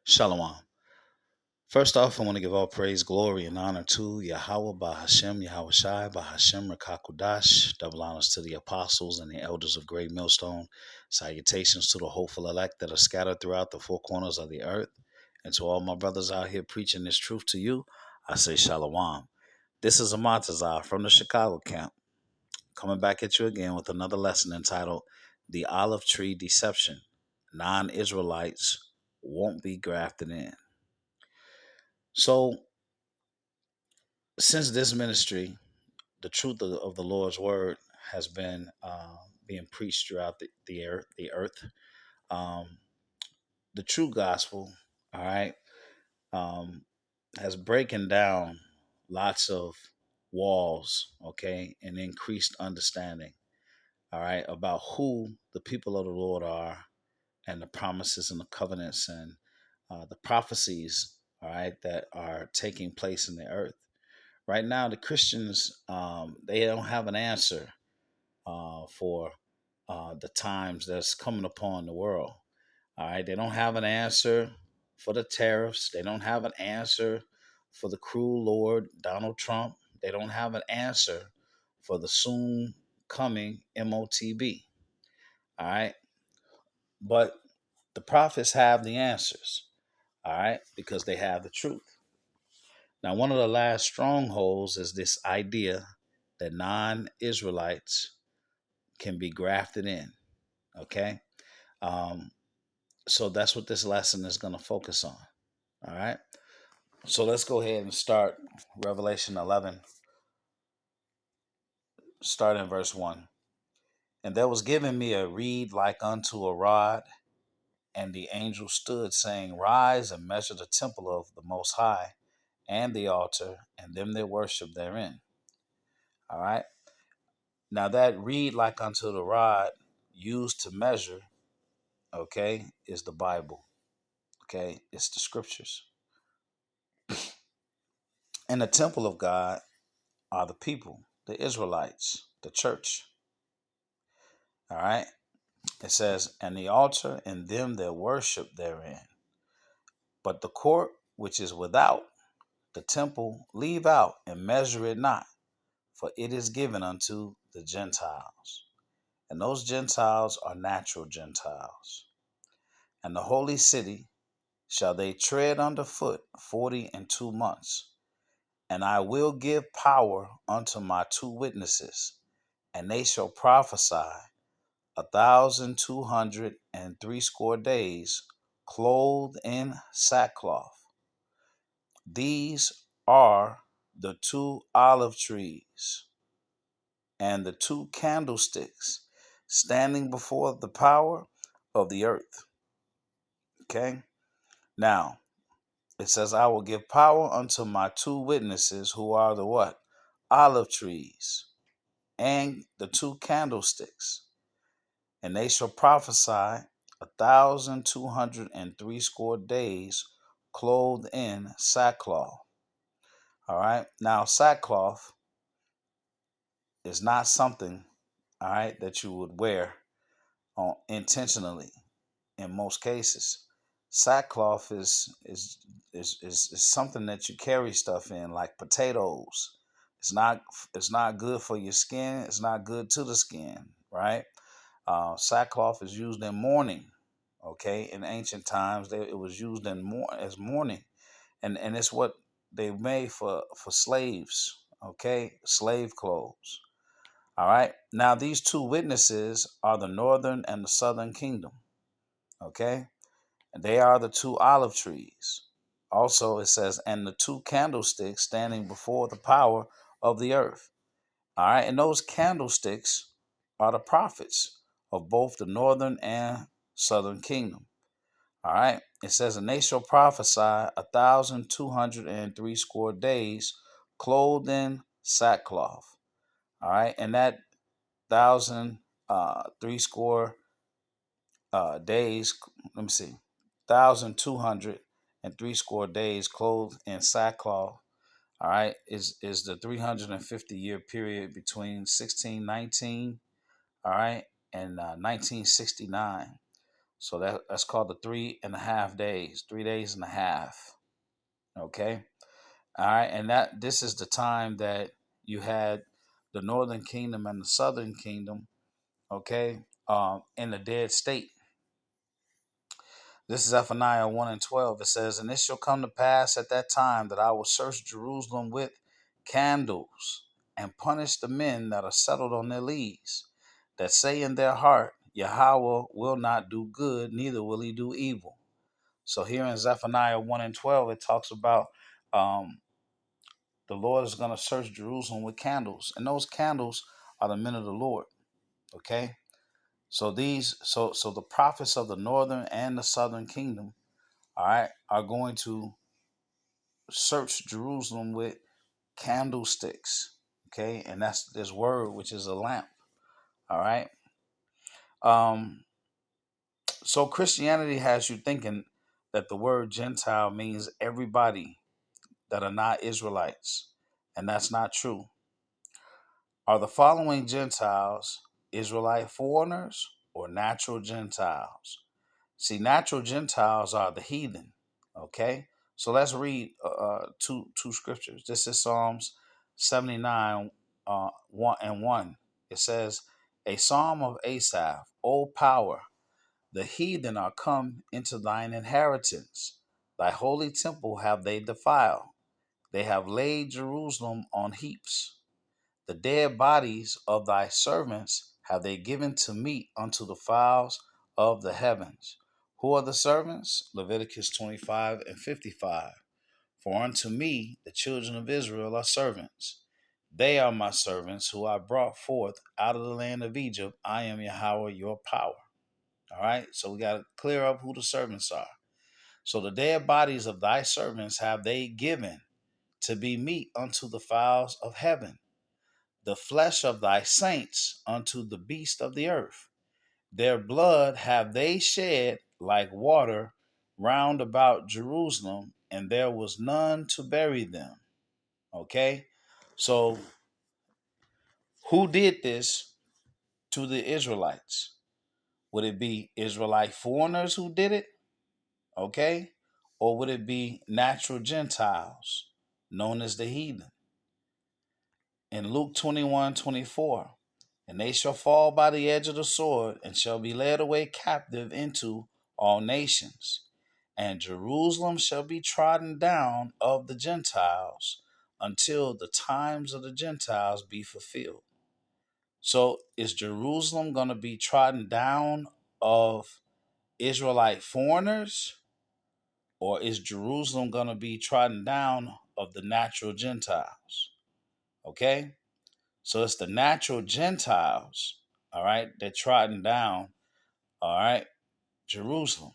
Shalom. First off, I want to give all praise, glory, and honor to Yahweh Bahashem, Yahweh Shai, Bahashem, Rakakudash. Double honors to the apostles and the elders of Great Millstone. Salutations to the hopeful elect that are scattered throughout the four corners of the earth. And to all my brothers out here preaching this truth to you, I say Shalom. This is Amatazar from the Chicago camp, coming back at you again with another lesson entitled The Olive Tree Deception. Non-Israelites won't be grafted in. So, since this ministry, the truth of the Lord's word has been being preached throughout the earth. Um, the true gospel, all right, um, has breaking down lots of walls, okay, and increased understanding, all right, about who the people of the Lord are and the promises and the covenants and the prophecies, all right, that are taking place in the earth. Right now, the Christians, they don't have an answer for the times that's coming upon the world. All right, they don't have an answer for the tariffs. They don't have an answer for the cruel Lord Donald Trump. They don't have an answer for the soon coming MOTB. All right, but the prophets have the answers. All right, because they have the truth. Now, one of the last strongholds is this idea that non-Israelites can be grafted in. Okay, um, so that's what this lesson is going to focus on. All right, so let's go ahead and start Revelation 11, start in verse 1. And there was given me a reed like unto a rod, and the angel stood, saying, Rise and measure the temple of the Most High, and the altar, and them that worship therein. All right. Now that reed like unto the rod used to measure, okay, is the Bible. Okay, it's the scriptures. And the temple of God are the people, the Israelites, the church. All right. It says, and the altar and them that worship therein. But the court which is without the temple leave out and measure it not, for it is given unto the Gentiles. And those Gentiles are natural Gentiles. And the holy city shall they tread under foot 42 months. And I will give power unto my two witnesses, and they shall prophesy 1,260 days, clothed in sackcloth. These are the two olive trees and the two candlesticks standing before the power of the earth. Okay? Now, it says, I will give power unto my two witnesses, who are the what? Olive trees and the two candlesticks. And they shall prophesy 1,260 days, clothed in sackcloth. All right. Now, sackcloth is not something, all right, that you would wear intentionally in most cases. Sackcloth is something that you carry stuff in, like potatoes. It's not good for your skin. It's not good to the skin, right? Sackcloth is used in mourning. Okay, in ancient times, it was used as mourning, and it's what they made for slaves. Okay, slave clothes. All right. Now these two witnesses are the northern and the southern kingdom. Okay, and they are the two olive trees. Also, it says, and the two candlesticks standing before the power of the earth. All right, and those candlesticks are the prophets of both the northern and southern kingdom. All right, it says, and they shall prophesy 1,260 days, clothed in sackcloth. All right, and that thousand three score days. Let me see, 1,260 days, clothed in sackcloth. All right, is the 350-year period between 1619, all right, and 1969. So that's called the 3.5 days, 3 days and a half. Okay. All right. And this is the time that you had the northern kingdom and the southern kingdom, okay, in the dead state. This is Zephaniah 1 and 12. It says, "And it shall come to pass at that time that I will search Jerusalem with candles and punish the men that are settled on their lees, that say in their heart, Yahweh will not do good, neither will he do evil." So here in Zephaniah 1 and 12, it talks about um, the Lord is going to search Jerusalem with candles. And those candles are the men of the Lord. Okay? So so the prophets of the northern and the southern kingdom, all right, are going to search Jerusalem with candlesticks. Okay, and that's this word, which is a lamp. All right. Um, so Christianity has you thinking that the word Gentile means everybody that are not Israelites, and that's not true. Are the following Gentiles Israelite foreigners or natural Gentiles? See, natural Gentiles are the heathen. Okay, so let's read two scriptures. This is Psalms 79, 1 and 1. It says, "A psalm of Asaph, O power, the heathen are come into thine inheritance. Thy holy temple have they defiled. They have laid Jerusalem on heaps. The dead bodies of thy servants have they given to meat unto the fowls of the heavens." Who are the servants? Leviticus 25 and 55. "For unto me the children of Israel are servants. They are my servants who I brought forth out of the land of Egypt. I am Yahweh your power." All right, so we got to clear up who the servants are. "So the dead bodies of thy servants have they given to be meat unto the fowls of heaven, the flesh of thy saints unto the beast of the earth. Their blood have they shed like water round about Jerusalem, and there was none to bury them." Okay? So, who did this to the Israelites? Would it be Israelite foreigners who did it? Okay? Or would it be natural Gentiles, known as the heathen? In Luke 21:24, "And they shall fall by the edge of the sword, and shall be led away captive into all nations. And Jerusalem shall be trodden down of the Gentiles until the times of the Gentiles be fulfilled." So is Jerusalem going to be trodden down of Israelite foreigners, or is Jerusalem going to be trodden down of the natural Gentiles? Okay? So it's the natural Gentiles, all right, that trodden down, all right, Jerusalem.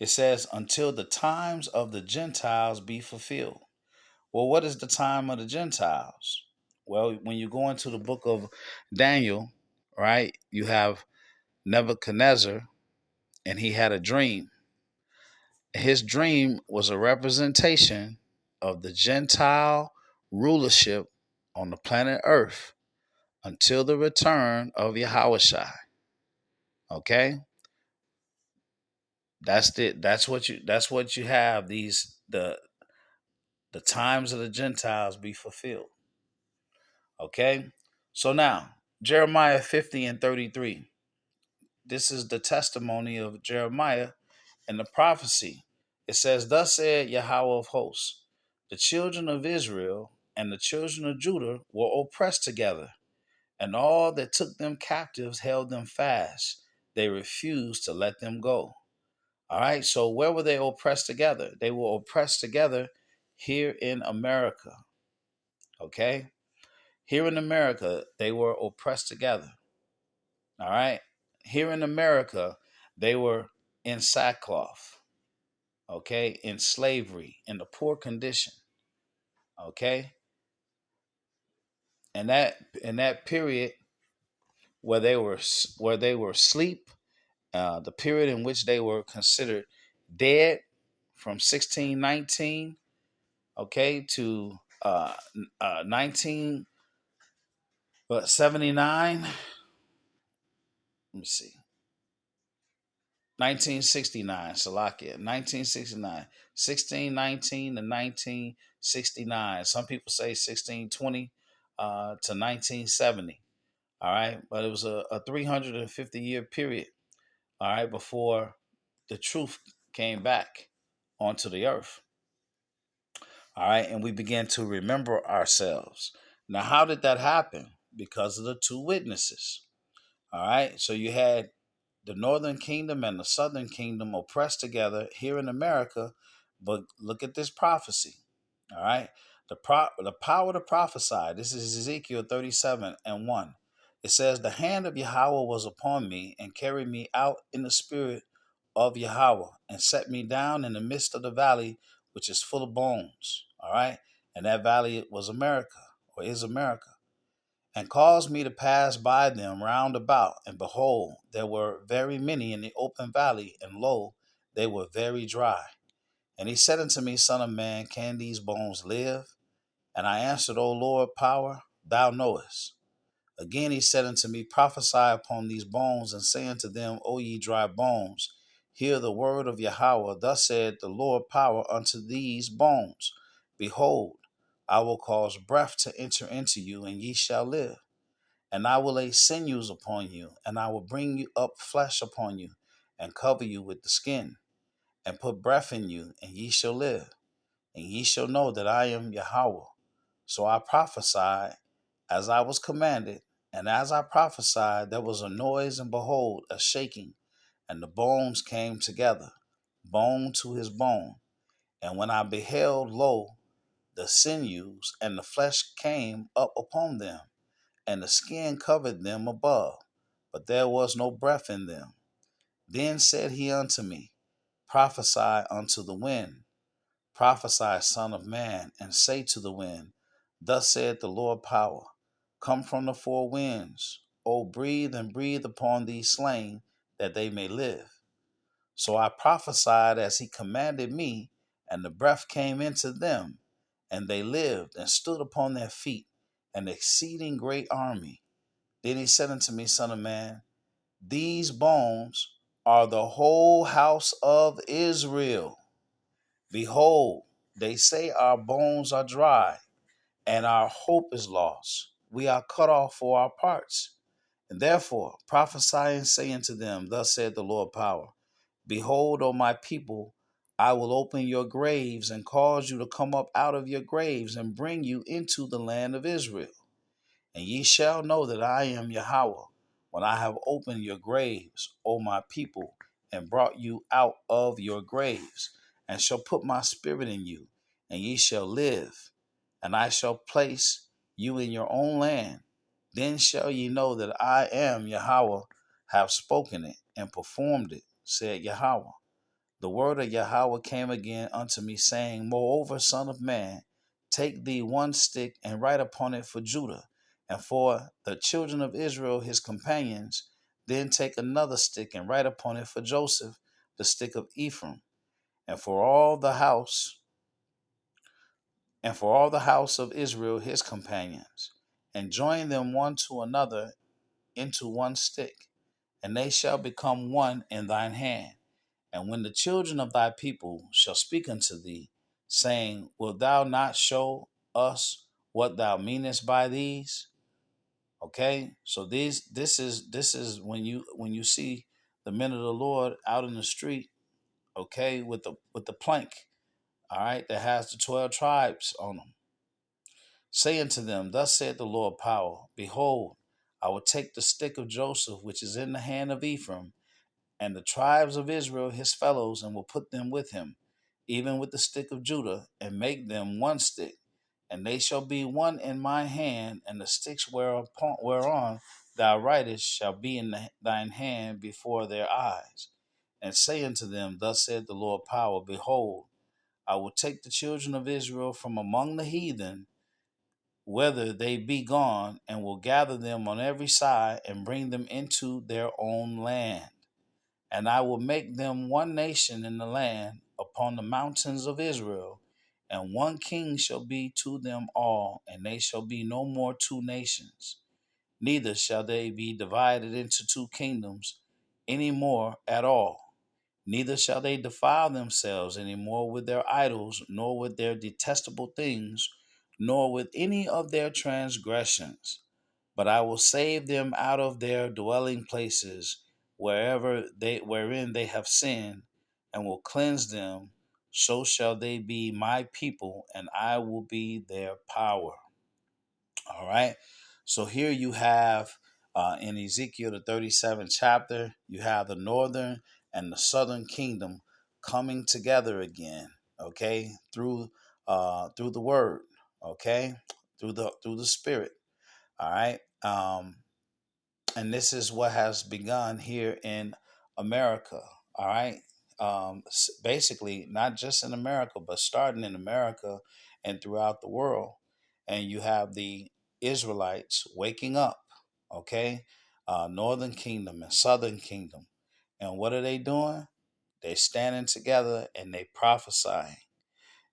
It says, "Until the times of the Gentiles be fulfilled." Well, what is the time of the Gentiles? Well, when you go into the book of Daniel, right, you have Nebuchadnezzar, and he had a dream. His dream was a representation of the Gentile rulership on the planet Earth until the return of Yahushua. Okay, that's what you have. The times of the Gentiles be fulfilled. Okay, so now Jeremiah 50 and 33. This is the testimony of Jeremiah and the prophecy. It says, "Thus said Yahweh of hosts, the children of Israel and the children of Judah were oppressed together, and all that took them captives held them fast. They refused to let them go." All right, so where were they oppressed together? They were oppressed together here in America. Okay, here in America, they were oppressed together. All right, here in America, they were in sackcloth. Okay, in slavery, in a poor condition. Okay, and that period where they were asleep, the period in which they were considered dead, from 1619, okay, to 1979. Let me see. 1969, Salakia, 1969, 1619 to 1969. Some people say 1620 to 1970. All right, but it was a 350-year period. All right, before the truth came back onto the earth. All right, and we began to remember ourselves. Now, how did that happen? Because of the two witnesses. All right, so you had the northern kingdom and the southern kingdom oppressed together here in America. But look at this prophecy. All right. The power to prophesy. This is Ezekiel 37 and 1. It says, the hand of Yahweh was upon me and carried me out in the spirit of Yahweh and set me down in the midst of the valley, which is full of bones. All right. And that valley was America, or is America, and caused me to pass by them round about. And behold, there were very many in the open valley, and lo, they were very dry. And he said unto me, Son of man, can these bones live? And I answered, O Lord, power, thou knowest. Again he said unto me, prophesy upon these bones, and say unto them, O ye dry bones, hear the word of Yahweh. Thus said the Lord power unto these bones, behold, I will cause breath to enter into you, and ye shall live. And I will lay sinews upon you, and I will bring you up flesh upon you, and cover you with the skin, and put breath in you, and ye shall live. And ye shall know that I am Yahweh. So I prophesied as I was commanded, and as I prophesied, there was a noise, and behold, a shaking, and the bones came together, bone to his bone. And when I beheld, lo, the sinews and the flesh came up upon them, and the skin covered them above, but there was no breath in them. Then said he unto me, prophesy unto the wind, prophesy, son of man, and say to the wind, thus saith the Lord power, come from the four winds, O breathe and breathe upon these slain, that they may live. So I prophesied as he commanded me, and the breath came into them, and they lived and stood upon their feet, an exceeding great army. Then he said unto me, Son of man, these bones are the whole house of Israel. Behold, they say our bones are dry, and our hope is lost. We are cut off for our parts. And therefore prophesy and say unto them, thus said the Lord power, behold, O my people, I will open your graves and cause you to come up out of your graves and bring you into the land of Israel. And ye shall know that I am Yahweh, when I have opened your graves, O my people, and brought you out of your graves, and shall put my spirit in you, and ye shall live, and I shall place you in your own land. Then shall ye know that I am Yahweh, have spoken it and performed it, said Yahweh. The word of Yahweh came again unto me, saying, moreover, son of man, take thee one stick and write upon it for Judah, and for the children of Israel his companions. Then take another stick and write upon it for Joseph, the stick of Ephraim, and for all the house, of Israel his companions, and join them one to another into one stick, and they shall become one in thine hand. And when the children of thy people shall speak unto thee, saying, wilt thou not show us what thou meanest by these? Okay, so this is when you see the men of the Lord out in the street, okay, with the plank, all right, that has the 12 tribes on them. Say unto them, thus saith the Lord power, behold, I will take the stick of Joseph, which is in the hand of Ephraim, and the tribes of Israel his fellows, and will put them with him, even with the stick of Judah, and make them one stick. And they shall be one in my hand, and the sticks whereon thou writest shall be in thine hand before their eyes. And say unto them, thus said the Lord power, behold, I will take the children of Israel from among the heathen, whether they be gone, and will gather them on every side, and bring them into their own land. And I will make them one nation in the land upon the mountains of Israel, and one king shall be to them all, and they shall be no more two nations, neither shall they be divided into two kingdoms any more at all. Neither shall they defile themselves any more with their idols, nor with their detestable things, nor with any of their transgressions. But I will save them out of their dwelling places, wherein they have sinned, and will cleanse them. So shall they be my people, and I will be their power. All right. So here you have in Ezekiel, the 37th chapter, you have the northern and the southern kingdom coming together again. Okay, through the word. Okay, through the spirit. All right. And this is what has begun here in America. All right. Basically, not just in America, but starting in America and throughout the world. And you have the Israelites waking up, okay? Northern kingdom and southern kingdom. And what are they doing? They're standing together and they prophesying.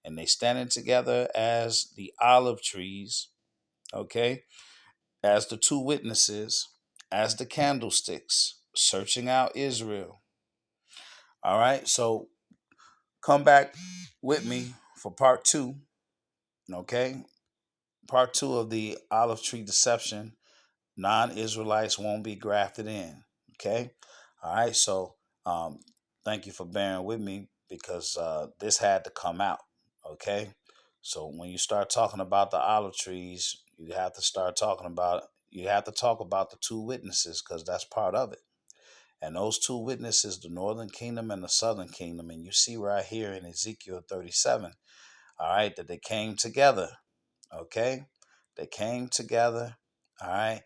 And they standing together as the olive trees, okay? As the two witnesses, as the candlesticks, searching out Israel. All right, so come back with me for part two. Okay, part two of the olive tree deception. Non-Israelites won't be grafted in. Okay, all right. So, thank you for bearing with me because this had to come out. Okay, so when you start talking about the olive trees, you have to start talking about. You have to talk about the two witnesses because that's part of it. And those two witnesses, the northern kingdom and the southern kingdom. And you see right here in Ezekiel 37, all right, that they came together. Okay. They came together. All right.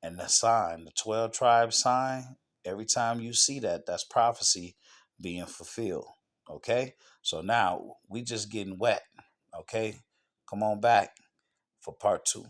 And the sign, the 12 tribe sign, every time you see that, that's prophecy being fulfilled. Okay. So now we just getting wet. Okay. Come on back for part two.